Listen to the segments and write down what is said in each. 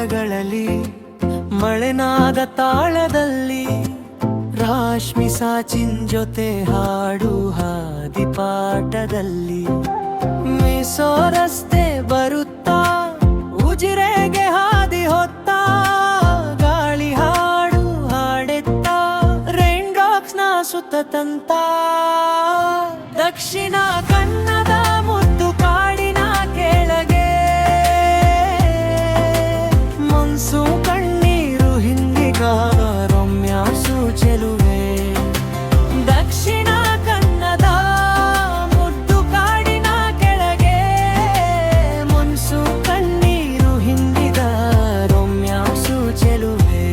ಸ್ವರಗಳಲ್ಲಿ ಮಳೆನಾದ ತಾಳದಲ್ಲಿ ರಾಶ್ಮಿ ಸಾಚಿನ್ ಜೊತೆ ಹಾಡು ಹಾದಿ ಪಾಠದಲ್ಲಿ ಮೀಸೋ ರಸ್ತೆ ಬರುತ್ತಾ ಉಜಿರೆಗೆ ಹಾದಿ ಹೊತ್ತಾ ಗಾಳಿ ಹಾಡು ಹಾಡೆತ್ತ ರೈನ್ ಡ್ರಾಪ್ಸ್ ನ ಸುತ್ತಂತ ದಕ್ಷಿಣ ಕನ್ನಡ ಮುದ್ದು ಕಾಡಿನ ಕೆಳಗೆ ಮನ್ಸು ಕಣ್ಣೀರು ಹಿಂದಿಗ ರಮ್ಯಾಸು ಚೆಲುವೆ ದಕ್ಷಿಣ ಕನ್ನಡ ಮುದ್ದು ಕಾಡಿನ ಕೆಳಗೆ ಮನ್ಸು ಕಣ್ಣೀರು ಹಿಂದಿದ ರಮ್ಯಾಸು ಚೆಲುವೆ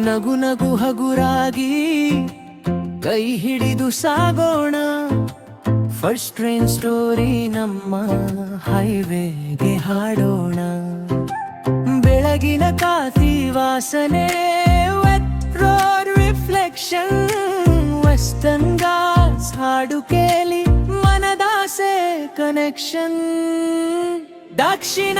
ನಗು ನಗು ಹಗುರಾಗಿ ಕೈ ಹಿಡಿದು ಸಾಗೋಣ ಫಸ್ಟ್ ಟ್ರೈನ್ ಸ್ಟೋರಿ ನಮ್ಮ ಹೈವೇಗೆ ಹಾಡೋಣ ಬೆಳಗಿನ ಕಾಫಿ ವಾಸನೆ wet road reflection Western Ghats ಹಾಡು ಕೇಳಿ ಮನದಾಸೆ ಕನೆಕ್ಷನ್ ದಕ್ಷಿಣ